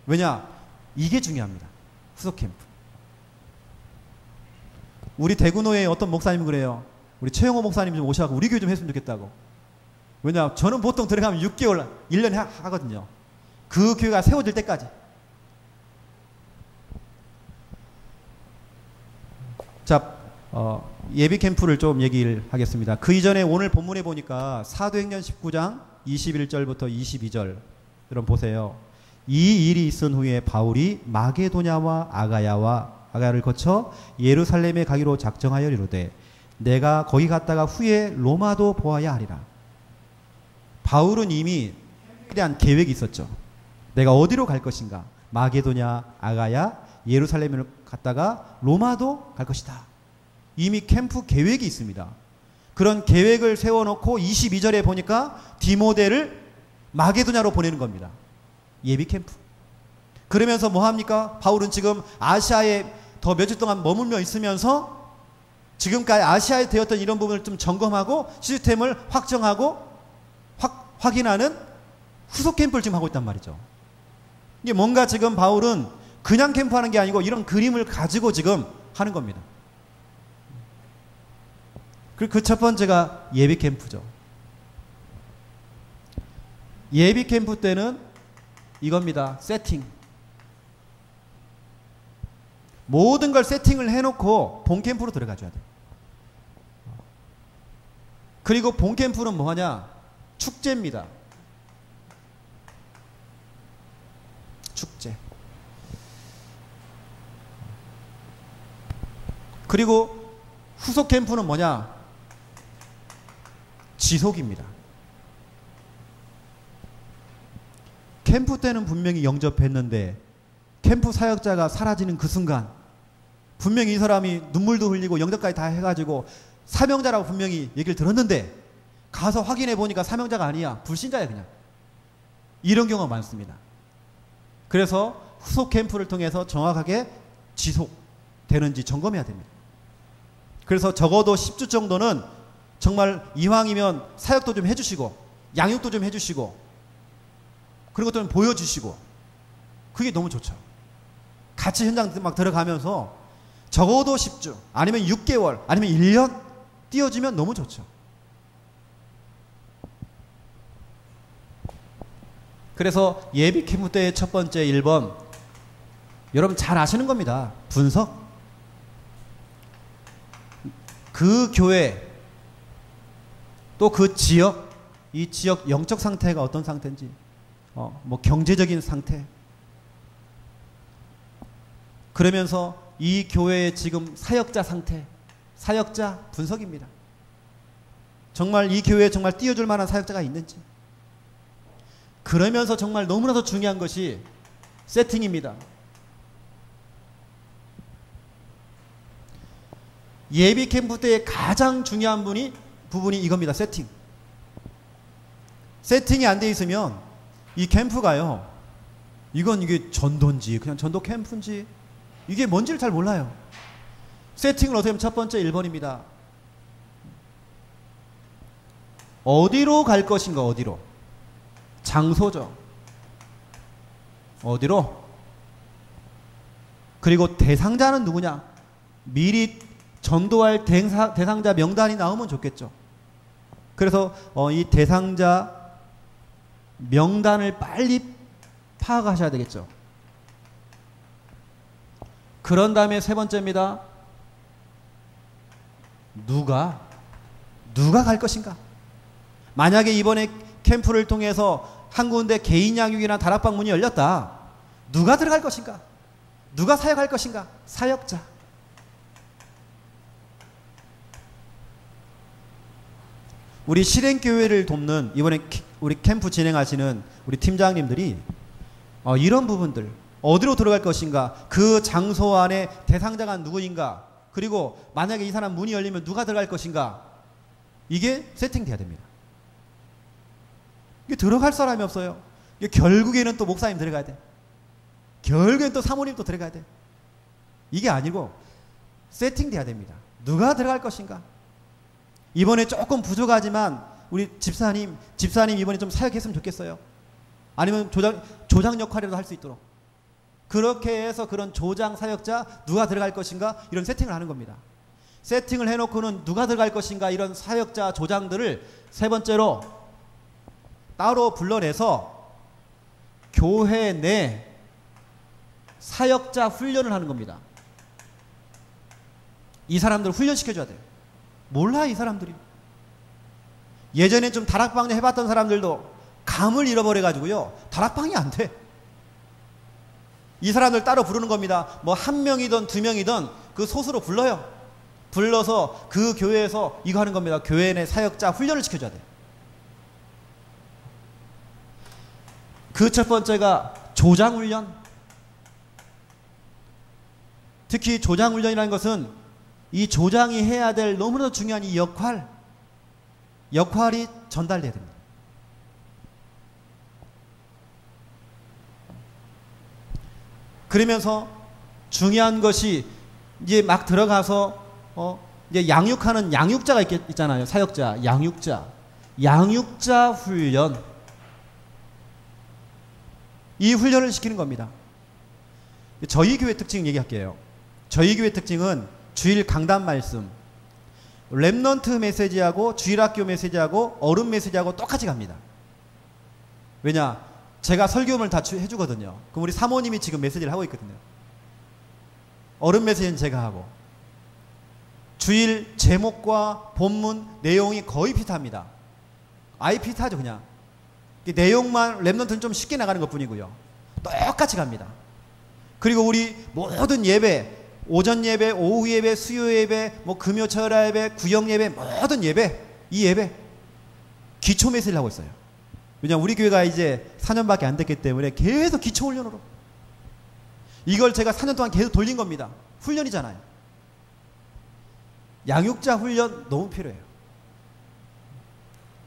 왜냐? 이게 중요합니다. 후속 캠프. 우리 대구노에 어떤 목사님은 그래요. 우리 최영호 목사님 좀 오셔서 우리 교회 좀 했으면 좋겠다고. 왜냐, 저는 보통 들어가면 6개월, 1년에 하거든요. 그 교회가 세워질 때까지. 자, 예비 캠프를 좀 얘기를 하겠습니다. 그 이전에 오늘 본문에 보니까 사도행전 19장 21절부터 22절 여러분 보세요. 이 일이 있은 후에 바울이 마게도냐와 아가야를 거쳐 예루살렘에 가기로 작정하여 이르되 내가 거기 갔다가 후에 로마도 보아야 하리라. 바울은 이미 캠프에 대한 계획이 있었죠. 내가 어디로 갈 것인가? 마게도냐, 아가야, 예루살렘을 갔다가 로마도 갈 것이다. 이미 캠프 계획이 있습니다. 그런 계획을 세워놓고 22절에 보니까 디모데를 마게도냐로 보내는 겁니다. 예비 캠프. 그러면서 뭐 합니까? 바울은 지금 아시아에 더 몇 주 동안 머물며 있으면서 지금까지 아시아에 되었던 이런 부분을 좀 점검하고 시스템을 확정하고 확인하는 후속 캠프를 지금 하고 있단 말이죠. 이게 뭔가 지금 바울은 그냥 캠프하는 게 아니고 이런 그림을 가지고 지금 하는 겁니다. 그리고 그 첫 번째가 예비 캠프죠. 예비 캠프 때는 이겁니다. 세팅. 모든 걸 세팅을 해놓고 본 캠프로 들어가줘야 돼요. 그리고 본 캠프는 뭐하냐? 축제입니다. 축제. 그리고 후속 캠프는 뭐냐? 지속입니다. 캠프 때는 분명히 영접했는데 캠프 사역자가 사라지는 그 순간 분명히 이 사람이 눈물도 흘리고 영접까지 다 해가지고 사명자라고 분명히 얘기를 들었는데 가서 확인해 보니까 사명자가 아니야. 불신자야 그냥. 이런 경우가 많습니다. 그래서 후속 캠프를 통해서 정확하게 지속되는지 점검해야 됩니다. 그래서 적어도 10주 정도는 정말 이왕이면 사역도 좀 해주시고 양육도 좀 해주시고 그런 것도 좀 보여주시고 그게 너무 좋죠. 같이 현장 막 들어가면서 적어도 10주 아니면 6개월 아니면 1년 띄워주면 너무 좋죠. 그래서 예비 캠프 때의 첫 번째 1번 여러분 잘 아시는 겁니다. 분석. 그 교회 또 그 지역 이 지역 영적 상태가 어떤 상태인지 뭐 경제적인 상태 그러면서 이 교회의 지금 사역자 상태 사역자 분석입니다. 정말 이 교회에 정말 띄워줄 만한 사역자가 있는지 그러면서 정말 너무나도 중요한 것이 세팅입니다. 예비 캠프 때의 가장 중요한 부분이 이겁니다. 세팅. 세팅이 안 돼 있으면 이 캠프가요. 이게 전도인지 그냥 전도 캠프인지 이게 뭔지를 잘 몰라요. 세팅을 어떻게 하면 첫 번째 1번입니다. 어디로 갈 것인가 어디로. 장소죠. 어디로. 그리고 대상자는 누구냐. 미리 전도할 대상자 명단이 나오면 좋겠죠. 그래서 이 대상자 명단을 빨리 파악하셔야 되겠죠. 그런 다음에 세 번째입니다. 누가 갈 것인가? 만약에 이번에 캠프를 통해서 한 군데 개인 양육이나 다락방 문이 열렸다. 누가 들어갈 것인가? 누가 사역할 것인가? 사역자. 우리 실행교회를 돕는 이번에 우리 캠프 진행하시는 우리 팀장님들이 이런 부분들 어디로 들어갈 것인가 그 장소 안에 대상자가 누구인가 그리고 만약에 이 사람 문이 열리면 누가 들어갈 것인가 이게 세팅돼야 됩니다. 이게 들어갈 사람이 없어요. 이게 결국에는 또 목사님 들어가야 돼. 결국에는 또 사모님 또 들어가야 돼. 이게 아니고 세팅돼야 됩니다. 누가 들어갈 것인가. 이번에 조금 부족하지만 우리 집사님 이번에 좀 사역했으면 좋겠어요. 아니면 조장 역할이라도 할 수 있도록 그렇게 해서 그런 조장 사역자 누가 들어갈 것인가 이런 세팅을 하는 겁니다. 세팅을 해놓고는 누가 들어갈 것인가 이런 사역자 조장들을 세 번째로 따로 불러내서 교회 내 사역자 훈련을 하는 겁니다. 이 사람들 훈련시켜줘야 돼요. 몰라 이 사람들이. 예전에 좀 다락방 해봤던 사람들도 감을 잃어버려가지고요. 다락방이 안 돼. 이 사람들 따로 부르는 겁니다. 뭐 한 명이든 두 명이든 그 소수로 불러요. 불러서 그 교회에서 이거 하는 겁니다. 교회 내 사역자 훈련을 시켜줘야 돼. 그 첫 번째가 조장훈련. 특히 조장훈련이라는 것은 이 조장이 해야 될 너무나도 중요한 이 역할이 전달돼야 됩니다. 그러면서 중요한 것이 이제 막 들어가서 이제 양육하는 양육자가 있잖아요. 사역자, 양육자 훈련. 이 훈련을 시키는 겁니다. 저희 교회 특징 얘기할게요. 저희 교회 특징은 주일 강단 말씀, 랩넌트 메시지하고 주일학교 메시지하고 어른 메시지하고 똑같이 갑니다. 왜냐? 제가 설교음을 다 해주거든요. 그럼 우리 사모님이 지금 메시지를 하고 있거든요. 어른 메시지는 제가 하고 주일 제목과 본문 내용이 거의 비슷합니다. 아예 비슷하죠. 그냥 내용만 랩넌트는 좀 쉽게 나가는 것뿐이고요. 똑같이 갑니다. 그리고 우리 모든 예배, 오전 예배, 오후 예배, 수요 예배, 뭐 금요 철야 예배, 구역 예배, 모든 예배, 이 예배 기초 메시지를 하고 있어요. 왜냐하면 우리 교회가 이제 4년밖에 안 됐기 때문에 계속 기초 훈련으로 이걸 제가 4년 동안 계속 돌린 겁니다. 훈련이잖아요. 양육자 훈련 너무 필요해요.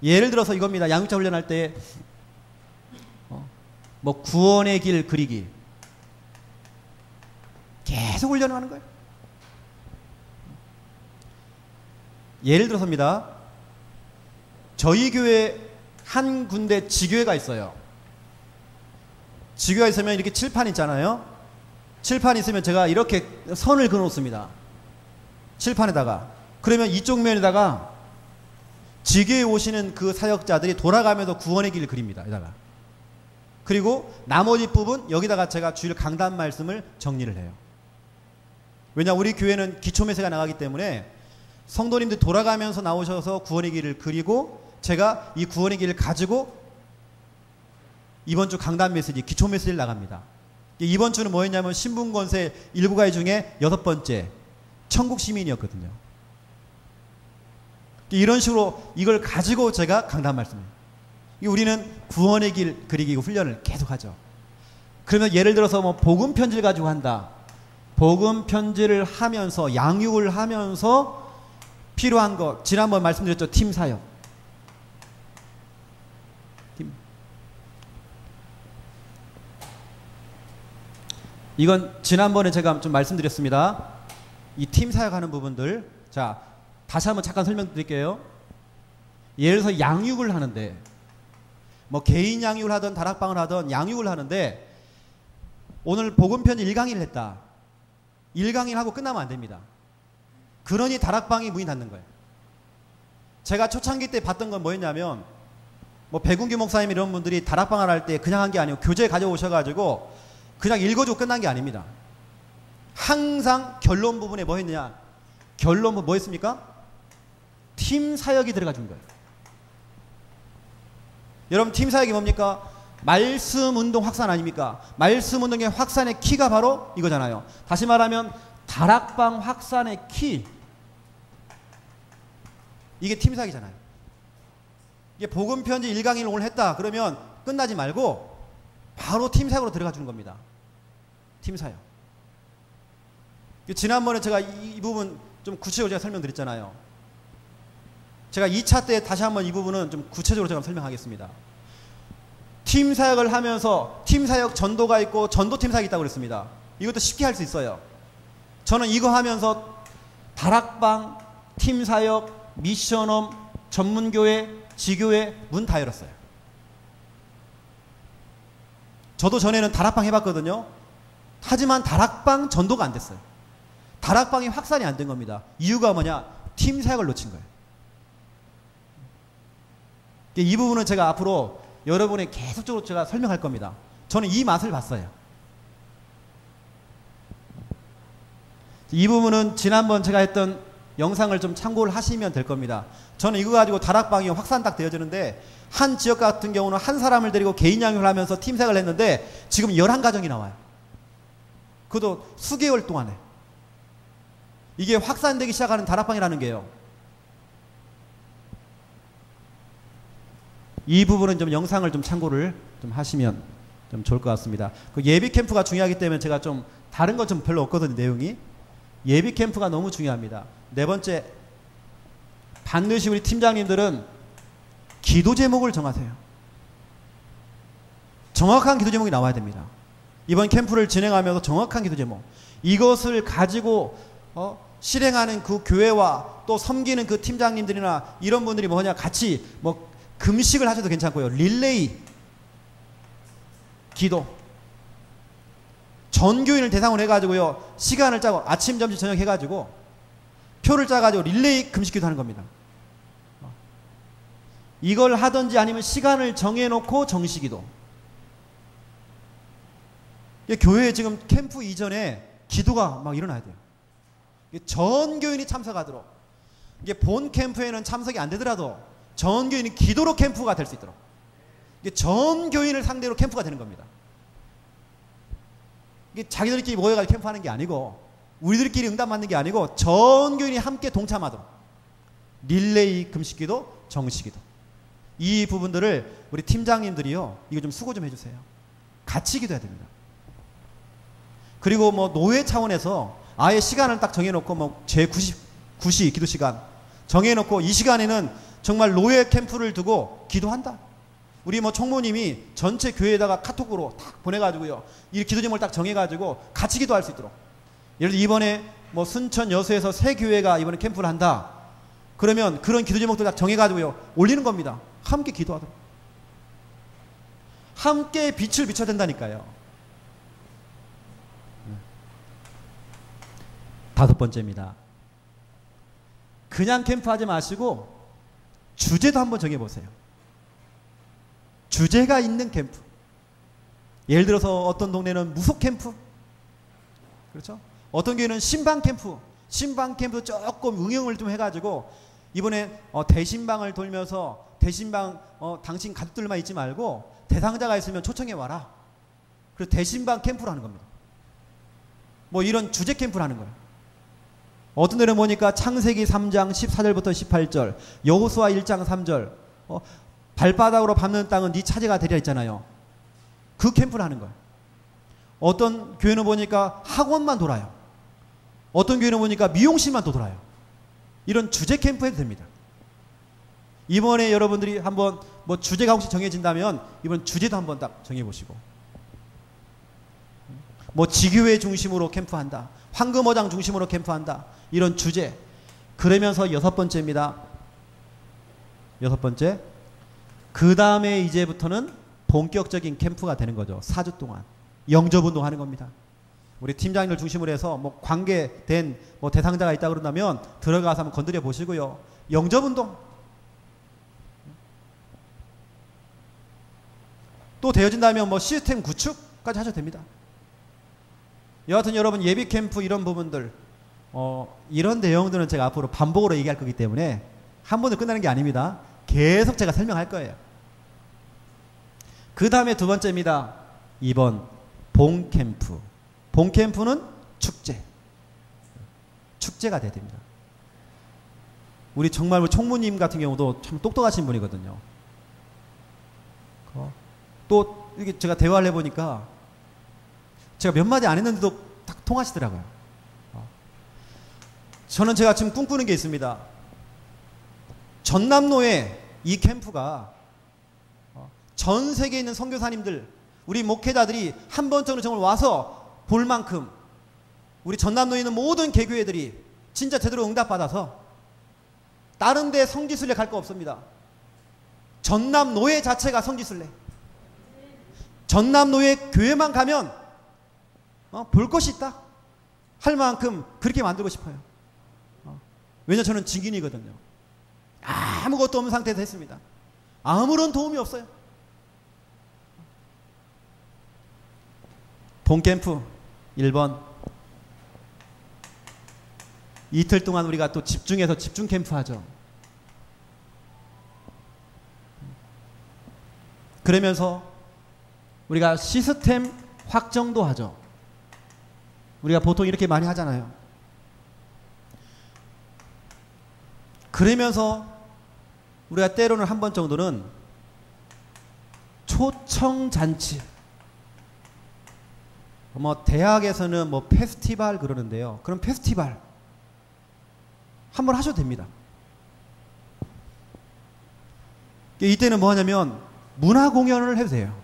예를 들어서 이겁니다. 양육자 훈련할 때 뭐 구원의 길 그리기 계속 훈련을 하는 거예요. 예를 들어서입니다. 저희 교회 한 군데 지교회가 있어요. 지교회가 있으면 이렇게 칠판 있잖아요. 칠판 있으면 제가 이렇게 선을 그어놓습니다. 칠판에다가. 그러면 이쪽 면에다가 지교에 오시는 그 사역자들이 돌아가면서 구원의 길을 그립니다. 여기다가. 그리고 나머지 부분 여기다가 제가 주일 강단 말씀을 정리를 해요. 왜냐 우리 교회는 기초 메시지가 나가기 때문에 성도님들 돌아가면서 나오셔서 구원의 길을 그리고 제가 이 구원의 길을 가지고 이번 주 강단 메시지, 기초 메시지를 나갑니다. 이번 주는 뭐였냐면 신분권세 7가지 중에 6번째 천국 시민이었거든요. 이런 식으로 이걸 가지고 제가 강단 말씀을 우리는 구원의 길 그리기 훈련을 계속하죠. 그러면 예를 들어서 뭐 복음 편지를 가지고 한다. 복음 편지를 하면서 양육을 하면서 필요한 거 지난번 말씀드렸죠. 팀 사역. 이건 지난번에 제가 좀 말씀드렸습니다. 이 팀 사역하는 부분들. 자, 다시 한번 잠깐 설명드릴게요. 예를 들어서 양육을 하는데 뭐 개인 양육을 하든 다락방을 하든 양육을 하는데 오늘 복음편지 1강의를 했다. 1강의를 하고 끝나면 안 됩니다. 그러니 다락방이 문이 닫는 거예요. 제가 초창기 때 봤던 건 뭐였냐면 뭐 백운규 목사님 이런 분들이 다락방을 할 때 그냥 한 게 아니고 교재 가져오셔가지고 그냥 읽어주고 끝난 게 아닙니다. 항상 결론 부분에 뭐 했느냐? 결론 부분 뭐 했습니까? 팀 사역이 들어가 준 거예요. 여러분 팀 사역이 뭡니까? 말씀 운동 확산 아닙니까? 말씀 운동의 확산의 키가 바로 이거잖아요. 다시 말하면 다락방 확산의 키. 이게 팀 사역이잖아요. 이게 복음 편지 1강의를 오늘 했다. 그러면 끝나지 말고 바로 팀 사역으로 들어가 주는 겁니다. 팀 사역. 지난번에 제가 이 부분 좀 구체적으로 제가 설명드렸잖아요. 제가 2차 때 다시 한번 이 부분은 좀 구체적으로 제가 설명하겠습니다. 팀 사역을 하면서 팀 사역 전도가 있고 전도팀 사역이 있다고 그랬습니다. 이것도 쉽게 할 수 있어요. 저는 이거 하면서 다락방, 팀 사역, 미션홈, 전문교회, 지교회 문 다 열었어요. 저도 전에는 다락방 해봤거든요. 하지만 다락방 전도가 안 됐어요. 다락방이 확산이 안 된 겁니다. 이유가 뭐냐? 팀 사역을 놓친 거예요. 이 부분은 제가 앞으로 여러분의 계속적으로 제가 설명할 겁니다. 저는 이 맛을 봤어요. 이 부분은 지난번 제가 했던 영상을 좀 참고를 하시면 될 겁니다. 저는 이거 가지고 다락방이 확산 딱 되어지는데, 한 지역 같은 경우는 한 사람을 데리고 개인 양육을 하면서 팀 사역을 했는데 지금 11가정이 나와요. 그것도 수개월 동안에. 이게 확산되기 시작하는 다락방이라는 게요. 이 부분은 좀 영상을 좀 참고를 좀 하시면 좀 좋을 것 같습니다. 그 예비 캠프가 중요하기 때문에 제가 좀 다른 건 좀 별로 없거든요, 내용이. 예비 캠프가 너무 중요합니다. 네 번째, 반드시 우리 팀장님들은 기도 제목을 정하세요. 정확한 기도 제목이 나와야 됩니다. 이번 캠프를 진행하면서 정확한 기도 제목, 이것을 가지고 실행하는 그 교회와 또 섬기는 그 팀장님들이나 이런 분들이 뭐냐, 같이 뭐 금식을 하셔도 괜찮고요, 릴레이 기도, 전교인을 대상으로 해가지고요, 시간을 짜고 아침, 점심, 저녁 해가지고 표를 짜가지고 릴레이 금식기도 하는 겁니다. 이걸 하든지 아니면 시간을 정해놓고 정식기도. 교회에 지금 캠프 이전에 기도가 막 일어나야 돼요. 전 교인이 참석하도록. 이게 본 캠프에는 참석이 안 되더라도 전 교인이 기도로 캠프가 될 수 있도록. 이게 전 교인을 상대로 캠프가 되는 겁니다. 이게 자기들끼리 모여가지고 캠프하는 게 아니고, 우리들끼리 응답 받는 게 아니고, 전 교인이 함께 동참하도록. 릴레이 금식기도, 정식기도. 이 부분들을 우리 팀장님들이요, 이거 좀 수고 좀 해주세요. 같이 기도해야 됩니다. 그리고 뭐 노예 차원에서 아예 시간을 딱 정해놓고, 뭐 제9시 기도 시간 정해놓고 이 시간에는 정말 노예 캠프를 두고 기도한다. 우리 뭐 총무님이 전체 교회에다가 카톡으로 딱 보내가지고요, 이 기도 제목을 딱 정해가지고 같이 기도할 수 있도록. 예를 들어 이번에 뭐 순천 여수에서 새 교회가 이번에 캠프를 한다. 그러면 그런 기도 제목들 딱 정해가지고요, 올리는 겁니다. 함께 기도하도록. 함께 빛을 비춰야 된다니까요. 다섯 번째입니다. 그냥 캠프하지 마시고 주제도 한번 정해보세요. 주제가 있는 캠프. 예를 들어서 어떤 동네는 무속 캠프, 그렇죠? 어떤 교회는 신방 캠프. 신방 캠프 조금 응용을 좀 해가지고 이번에 대신방을 돌면서 대신방 당신 가족들만 있지 말고 대상자가 있으면 초청해 와라. 그래서 대신방 캠프를 하는 겁니다. 뭐 이런 주제 캠프를 하는 거예요. 어떤 데는 보니까 창세기 3장 14절부터 18절, 여호수아 1장 3절, 발바닥으로 밟는 땅은 네 차지가 되리라 했잖아요. 그 캠프를 하는 거예요. 어떤 교회는 보니까 학원만 돌아요. 어떤 교회는 보니까 미용실만 또 돌아요. 이런 주제 캠프 해도 됩니다. 이번에 여러분들이 한번 뭐 주제가 혹시 정해진다면 이번 주제도 한번 딱 정해보시고, 뭐 지교회 중심으로 캠프한다, 황금어장 중심으로 캠프한다, 이런 주제. 그러면서 여섯 번째입니다. 여섯 번째, 그 다음에 이제부터는 본격적인 캠프가 되는 거죠. 4주 동안 영접운동 하는 겁니다. 우리 팀장님을 중심으로 해서 뭐 관계된 뭐 대상자가 있다 그런다면 들어가서 한번 건드려 보시고요. 영접운동. 또 되어진다면 뭐 시스템 구축까지 하셔도 됩니다. 여하튼 여러분, 예비 캠프 이런 부분들, 이런 내용들은 제가 앞으로 반복으로 얘기할 거기 때문에 한 번에 끝나는 게 아닙니다. 계속 제가 설명할 거예요. 그 다음에 두 번째입니다. 2번 본캠프. 본캠프는 축제. 축제가 돼야 됩니다. 우리 정말 총무님 같은 경우도 참 똑똑하신 분이거든요. 또 이게 제가 대화를 해보니까 제가 몇 마디 안 했는데도 딱 통하시더라고요. 저는 제가 지금 꿈꾸는 게 있습니다. 전남로에 이 캠프가 전 세계에 있는 선교사님들, 우리 목회자들이 한 번쯤은 정말 와서 볼 만큼 우리 전남로에 있는 모든 개교회들이 진짜 제대로 응답받아서 다른 데 성지순례 갈 거 없습니다. 전남노예 자체가 성지순례. 전남노예 교회만 가면 볼 것이 있다 할 만큼 그렇게 만들고 싶어요. 왜냐하면 저는 증인이거든요. 아무것도 없는 상태에서 했습니다. 아무런 도움이 없어요. 봄캠프 1번, 이틀 동안 우리가 또 집중해서 집중 캠프 하죠. 그러면서 우리가 시스템 확정도 하죠. 우리가 보통 이렇게 많이 하잖아요. 그러면서 우리가 때로는 한 번 정도는 초청잔치, 뭐 대학에서는 뭐 페스티벌 그러는데요. 그럼 페스티벌 한번 하셔도 됩니다. 이때는 뭐 하냐면 문화 공연을 해도 돼요.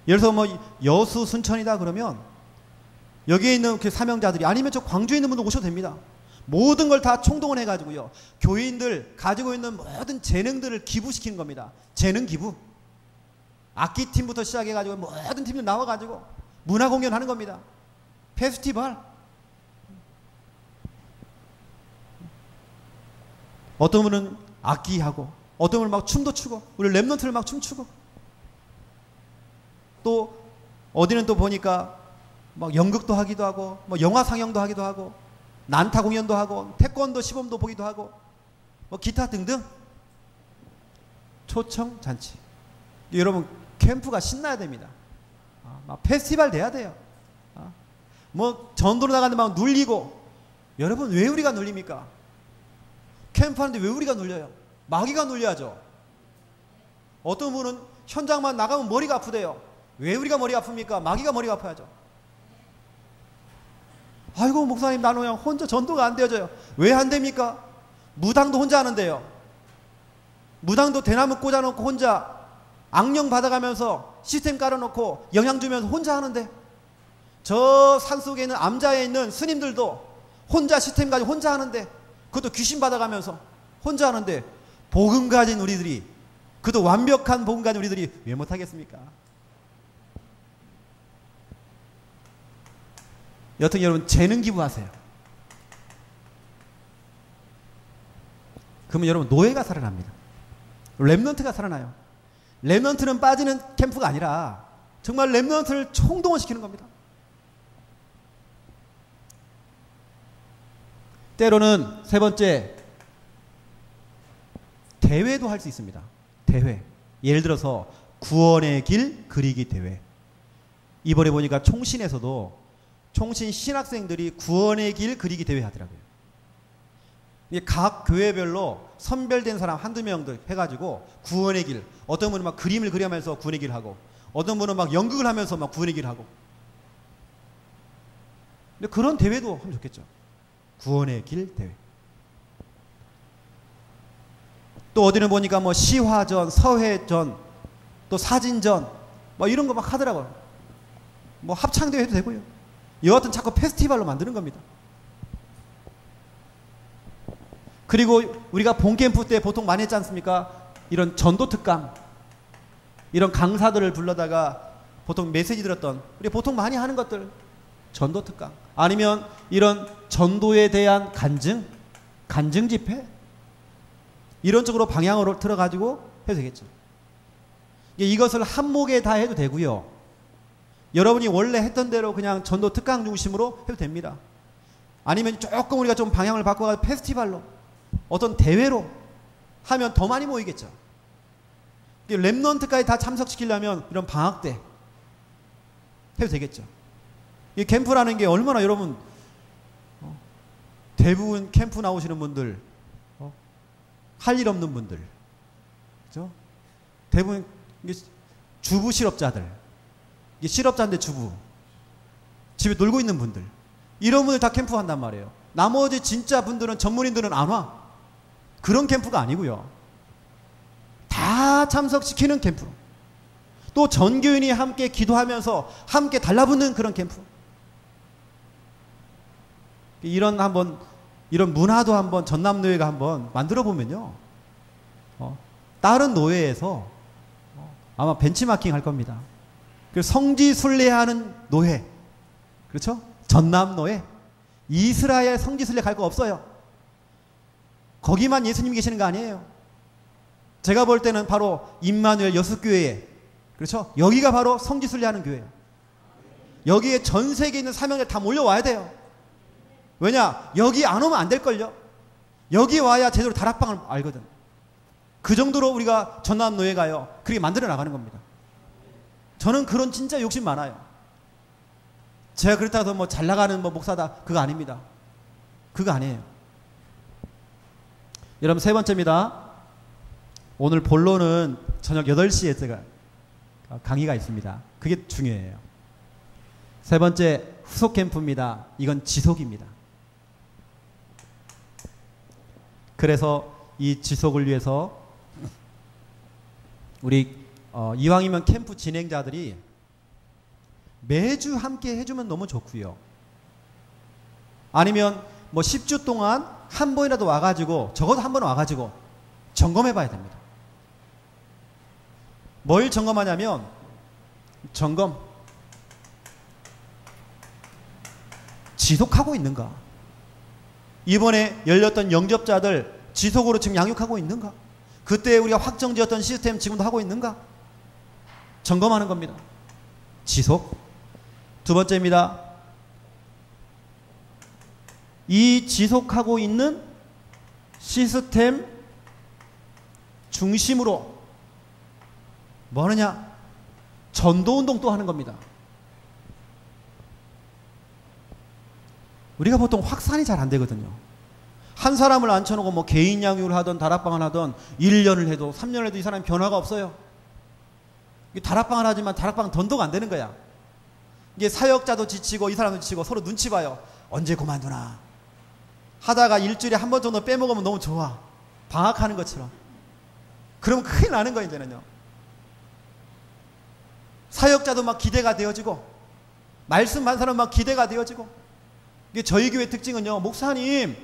예를 들어서 뭐 여수 순천이다 그러면 여기에 있는 그 사명자들이, 아니면 저 광주에 있는 분들 오셔도 됩니다. 모든 걸 다 총동원 해가지고요, 교인들 가지고 있는 모든 재능들을 기부시키는 겁니다. 재능 기부. 악기팀부터 시작해가지고 모든 팀들 나와가지고 문화 공연하는 겁니다. 페스티벌. 어떤 분은 악기하고, 어떤 분은 막 춤도 추고, 우리 랩런트를 막 춤추고, 또 어디는 또 보니까 막 연극도 하기도 하고, 뭐 영화 상영도 하기도 하고, 난타 공연도 하고, 태권도 시범도 보기도 하고, 뭐 기타 등등. 초청 잔치. 여러분 캠프가 신나야 됩니다. 막 페스티벌 돼야 돼요. 뭐 전도로 나가는데 막 눌리고. 여러분 왜 우리가 눌립니까? 캠프 하는데 왜 우리가 눌려요? 마귀가 눌려야죠. 어떤 분은 현장만 나가면 머리가 아프대요. 왜 우리가 머리가 아픕니까? 마귀가 머리가 아파야죠. 아이고 목사님, 나는 그냥 혼자 전도가 안 되어져요. 왜 안 됩니까? 무당도 혼자 하는데요. 무당도 대나무 꽂아놓고 혼자 악령 받아가면서 시스템 깔아놓고 영향 주면서 혼자 하는데, 저 산속에 있는 암자에 있는 스님들도 혼자 시스템 가지고 혼자 하는데, 그것도 귀신 받아가면서 혼자 하는데, 복음 가진 우리들이, 그것도 완벽한 복음 가진 우리들이 왜 못하겠습니까? 여튼 여러분 재능 기부하세요. 그러면 여러분 노예가 살아납니다. 랩런트가 살아나요. 랩런트는 빠지는 캠프가 아니라 정말 랩런트를 총동원시키는 겁니다. 때로는 세 번째, 대회도 할 수 있습니다. 대회. 예를 들어서 구원의 길 그리기 대회. 이번에 보니까 총신에서도 총신 신학생들이 구원의 길 그리기 대회 하더라고요. 각 교회별로 선별된 사람 한두 명들 해가지고 구원의 길, 어떤 분은 막 그림을 그려가면서 구원의 길 하고, 어떤 분은 막 연극을 하면서 막 구원의 길 하고. 근데 그런 대회도 하면 좋겠죠. 구원의 길 대회. 또 어디는 보니까 뭐 시화전, 서회전, 또 사진전, 뭐 이런 거 막 하더라고요. 뭐 합창대회 해도 되고요. 여하튼 자꾸 페스티벌로 만드는 겁니다. 그리고 우리가 봄캠프 때 보통 많이 했지 않습니까? 이런 전도 특강, 이런 강사들을 불러다가 보통 메시지 들었던, 우리 보통 많이 하는 것들, 전도 특강, 아니면 이런 전도에 대한 간증 집회, 이런 쪽으로 방향으로 틀어가지고 해도 되겠죠. 이것을 한목에 다 해도 되고요. 여러분이 원래 했던 대로 그냥 전도 특강 중심으로 해도 됩니다. 아니면 조금 우리가 좀 방향을 바꿔서 페스티벌로, 어떤 대회로 하면 더 많이 모이겠죠. 랩런트까지 다 참석시키려면 이런 방학 때 해도 되겠죠. 이 캠프라는 게 얼마나, 여러분 대부분 캠프 나오시는 분들 할 일 없는 분들, 그죠? 대부분 주부 실업자들, 실업자인데 주부, 집에 놀고 있는 분들, 이런 분들 다 캠프 한단 말이에요. 나머지 진짜 분들은, 전문인들은 안 와. 그런 캠프가 아니고요. 다 참석시키는 캠프. 또 전교인이 함께 기도하면서 함께 달라붙는 그런 캠프. 이런 문화도 한번 전남노예가 한번 만들어 보면요, 다른 노예에서 아마 벤치마킹 할 겁니다. 그 성지순례하는 노예, 그렇죠? 전남노예. 이스라엘 성지순례 갈 거 없어요. 거기만 예수님 계시는 거 아니에요. 제가 볼 때는 바로 임마누엘 여숫교회, 그렇죠? 여기가 바로 성지순례하는 교회예요. 여기에 전 세계에 있는 사명자들 다 몰려와야 돼요. 왜냐? 여기 안 오면 안 될걸요. 여기 와야 제대로 다락방을 알거든. 그 정도로 우리가 전남노예가요, 그렇게 만들어 나가는 겁니다. 저는 그런 진짜 욕심 많아요. 제가 그렇다고 해서 뭐 잘 나가는 뭐 목사다, 그거 아닙니다. 그거 아니에요. 여러분, 세 번째입니다. 오늘 본론은 저녁 8시에 제가 강의가 있습니다. 그게 중요해요. 세 번째, 후속 캠프입니다. 이건 지속입니다. 그래서 이 지속을 위해서 우리 이왕이면 캠프 진행자들이 매주 함께 해주면 너무 좋고요. 아니면 뭐 10주 동안 한 번이라도 와가지고, 적어도 한 번 와가지고 점검해 봐야 됩니다. 뭘 점검하냐면, 지속하고 있는가? 이번에 열렸던 영접자들 지속으로 지금 양육하고 있는가? 그때 우리가 확정지었던 시스템 지금도 하고 있는가? 점검하는 겁니다. 지속. 두 번째입니다. 이 지속하고 있는 시스템 중심으로 뭐 하느냐? 전도운동 또 하는 겁니다. 우리가 보통 확산이 잘 안 되거든요. 한 사람을 앉혀놓고 뭐 개인 양육을 하던 다락방을 하던 1년을 해도 3년을 해도 이 사람이 변화가 없어요. 다락방을 하지만 다락방 전도가 안 되는 거야. 이게 사역자도 지치고 이 사람도 지치고 서로 눈치 봐요. 언제 그만두나. 하다가 일주일에 한 번 정도 빼먹으면 너무 좋아. 방학하는 것처럼. 그러면 큰일 나는 거야, 이제는요. 사역자도 막 기대가 되어지고, 말씀 한 사람 막 기대가 되어지고. 이게 저희 교회 특징은요, 목사님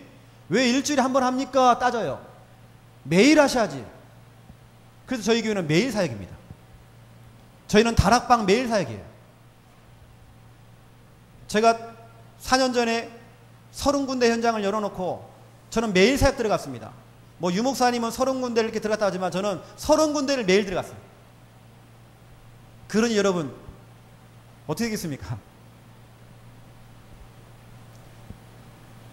왜 일주일에 한 번 합니까? 따져요. 매일 하셔야지. 그래서 저희 교회는 매일 사역입니다. 저희는 다락방 매일 사역이에요. 제가 4년 전에 30군데 현장을 열어놓고 저는 매일 사역 들어갔습니다. 뭐 유목사님은 30군데를 이렇게 들어갔다 하지만 저는 30군데를 매일 들어갔어요. 그러니 여러분 어떻게 되겠습니까?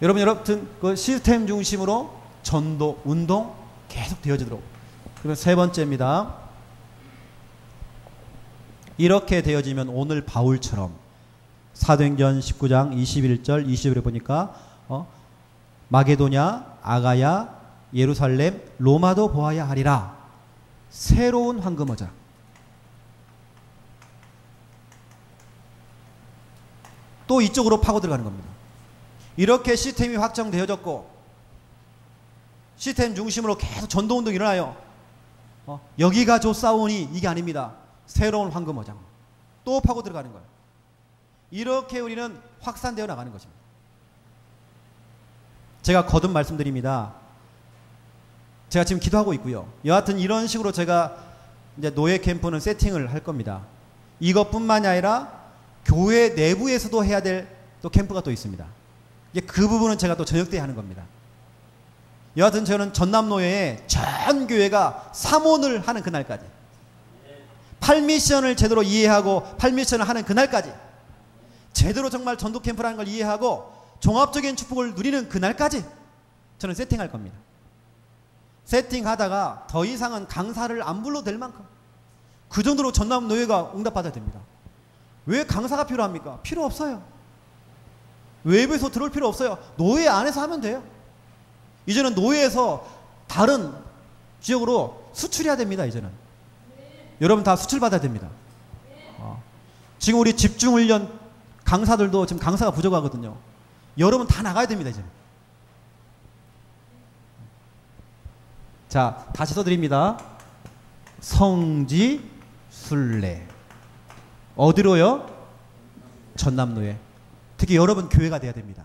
여러분 그 시스템 중심으로 전도, 운동 계속 되어지도록. 그러면 세 번째입니다. 이렇게 되어지면 오늘 바울처럼 사도행전 19장 21절 20절에 보니까 마게도냐, 아가야, 예루살렘, 로마도 보아야 하리라. 새로운 황금어장. 또 이쪽으로 파고 들어가는 겁니다. 이렇게 시스템이 확정되어졌고 시스템 중심으로 계속 전도운동이 일어나요. 여기가 좋사오니 이게 아닙니다. 새로운 황금어장. 또 파고 들어가는 거예요. 이렇게 우리는 확산되어 나가는 것입니다. 제가 거듭 말씀드립니다. 제가 지금 기도하고 있고요. 여하튼 이런 식으로 제가 이제 노예 캠프는 세팅을 할 겁니다. 이것뿐만이 아니라 교회 내부에서도 해야 될 또 캠프가 또 있습니다. 그 부분은 제가 또 저녁 때 하는 겁니다. 여하튼 저는 전남노예에 전 교회가 삼원을 하는 그날까지, 8미션을 제대로 이해하고 8미션을 하는 그날까지, 제대로 정말 전도 캠프라는 걸 이해하고 종합적인 축복을 누리는 그날까지 저는 세팅할 겁니다. 세팅하다가 더 이상은 강사를 안 불러도 될 만큼 그 정도로 전남노예가 응답받아야 됩니다. 왜 강사가 필요합니까? 필요 없어요. 외부에서 들어올 필요 없어요. 노예 안에서 하면 돼요. 이제는 노예에서 다른 지역으로 수출해야 됩니다. 이제는 여러분 다 수출받아야 됩니다. 지금 우리 집중훈련 강사들도 지금 강사가 부족하거든요. 여러분 다 나가야 됩니다. 이제는. 자, 다시 써드립니다. 성지 순례. 어디로요? 전남노예. 특히 여러분 교회가 돼야 됩니다.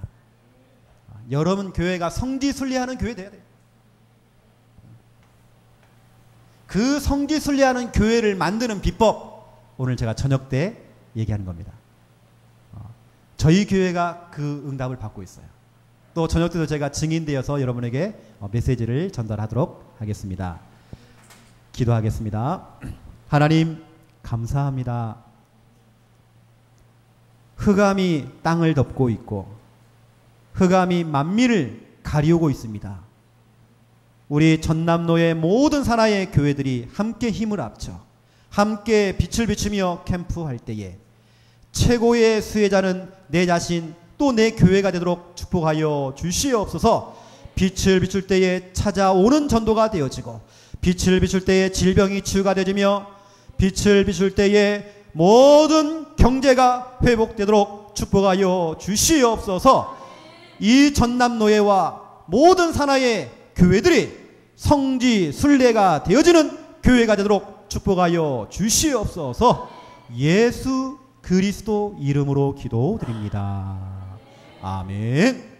여러분 교회가 성지 순례하는 교회 돼야 돼요. 그 성지 순례하는 교회를 만드는 비법, 오늘 제가 저녁 때 얘기하는 겁니다. 저희 교회가 그 응답을 받고 있어요. 또 저녁 때도 제가 증인되어서 여러분에게 메시지를 전달하도록 하겠습니다. 기도하겠습니다. 하나님 감사합니다. 흑암이 땅을 덮고 있고 흑암이 만민을 가리우고 있습니다. 우리 전남로의 모든 산하의 교회들이 함께 힘을 합쳐 함께 빛을 비추며 캠프할 때에 최고의 수혜자는 내 자신 또 내 교회가 되도록 축복하여 주시옵소서. 빛을 비출 때에 찾아오는 전도가 되어지고 빛을 비출 때에 질병이 치유가 되어지며 빛을 비출 때에 모든 경제가 회복되도록 축복하여 주시옵소서. 이 전남노예와 모든 산하의 교회들이 성지 순례가 되어지는 교회가 되도록 축복하여 주시옵소서. 예수 그리스도 이름으로 기도드립니다. 아멘.